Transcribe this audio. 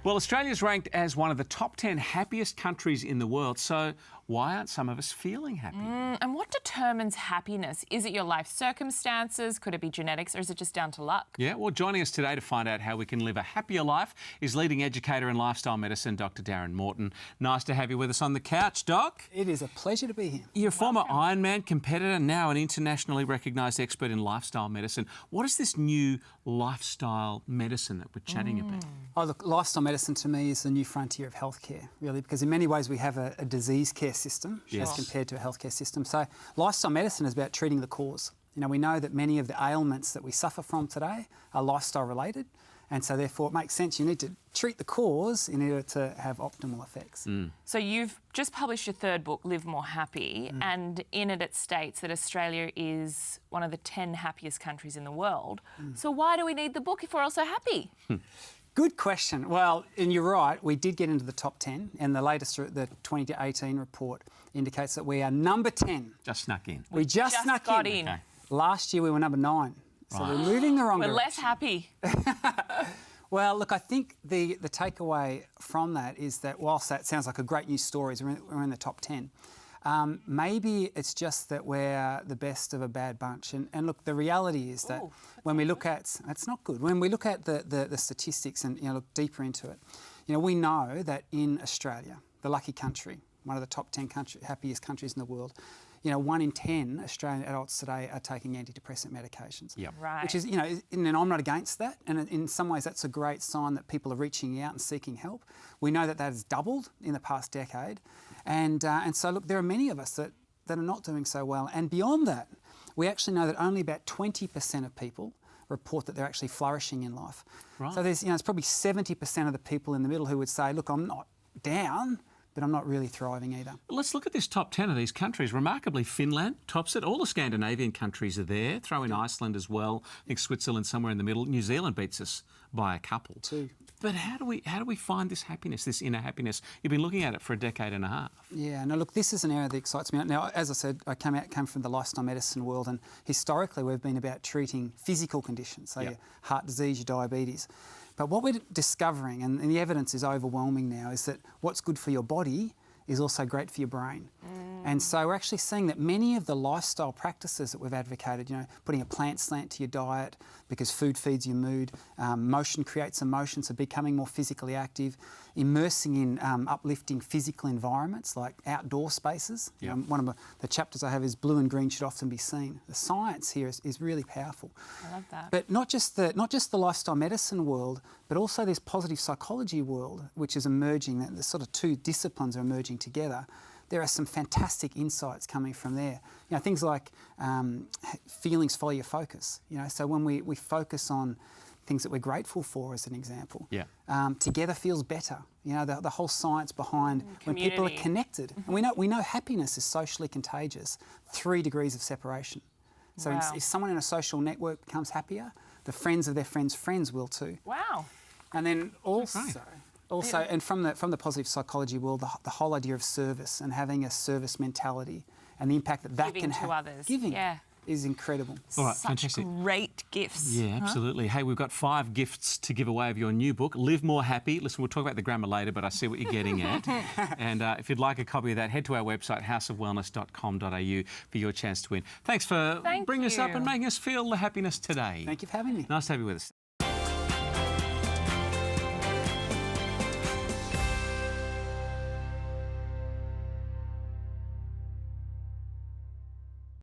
Well, Australia's ranked as one of the top 10 happiest countries in the world, so why aren't some of us feeling happy? And what determines happiness? Is it your life circumstances? Could it be genetics, or is it just down to luck? Yeah, well, joining us today to find out how we can live a happier life is leading educator in lifestyle medicine, Dr. Darren Morton. Nice to have you with us on the couch, Doc. It is a pleasure to be here. You're a former Ironman competitor, now an internationally recognised expert in lifestyle medicine. What is this new lifestyle medicine that we're chatting about? Oh, look, lifestyle medicine to me is the new frontier of healthcare, really, because in many ways we have a disease care system as compared to a healthcare system. So lifestyle medicine is about treating the cause. You know, we know that many of the ailments that we suffer from today are lifestyle related, and so therefore it makes sense you need to treat the cause in order to have optimal effects. So you've just published your third book, Live More Happy, and in it states that Australia is one of the 10 happiest countries in the world. So why do we need the book if we're all so happy? Good question. Well, and you're right, we did get into the top 10, and the latest, the 2018 report indicates that we are number 10. Just snuck in. We just snuck got in. in. Last year we were number 9. So we're moving the wrong We're direction. less happy. Well, look, I think the takeaway from that is that whilst that sounds like a great news story, we're in the top 10, maybe it's just that we're the best of a bad bunch. And look, the reality is that when we look at, it's not good, when we look at the statistics and look deeper into it, we know that in Australia, the lucky country, one of the top 10 happiest countries in the world, 1 in 10 Australian adults today are taking antidepressant medications. Yep. Right. Which is, and I'm not against that. And in some ways, that's a great sign that people are reaching out and seeking help. We know that has doubled in the past decade. And so, look, there are many of us that are not doing so well. And beyond that, we actually know that only about 20% of people report that they're actually flourishing in life. Right. So there's, it's probably 70% of the people in the middle who would say, look, I'm not down, but I'm not really thriving either. Let's look at this top 10 of these countries. Remarkably, Finland tops it. All the Scandinavian countries are there. Throw in Iceland as well. I think Switzerland somewhere in the middle. New Zealand beats us by a couple. Two. But how do we find this happiness, this inner happiness? You've been looking at it for a decade and a half. Yeah, no, look, this is an area that excites me. Now, as I said, I came from the lifestyle medicine world, and historically we've been about treating physical conditions, so your heart disease, your diabetes. But what we're discovering, and the evidence is overwhelming now, is that what's good for your body is also great for your brain. And so we're actually seeing that many of the lifestyle practices that we've advocated, putting a plant slant to your diet because food feeds your mood, motion creates emotion, so becoming more physically active, immersing in uplifting physical environments like outdoor spaces. One of the chapters I have is blue and green should often be seen. The science here is really powerful. I love that. But not just the lifestyle medicine world, but also this positive psychology world, which is emerging. The sort of two disciplines are emerging together. There are some fantastic insights coming from there. Things like feelings follow your focus. So when we focus on things that we're grateful for, as an example, together feels better. The whole science behind when people are connected. And we know happiness is socially contagious. 3 degrees of separation. So if someone in a social network becomes happier, the friends of their friends' friends will too. Wow. And then also, and from the positive psychology world, the whole idea of service and having a service mentality and the impact that can have. To others. Giving is incredible. All right, Such fantastic. great gifts. Yeah, absolutely. Hey, we've got 5 gifts to give away of your new book, Live More Happy. Listen, we'll talk about the grammar later, but I see what you're getting at. And if you'd like a copy of that, head to our website, houseofwellness.com.au, for your chance to win. Thanks for bringing us up and making us feel the happiness today. Thank you for having me. Nice to have you with us.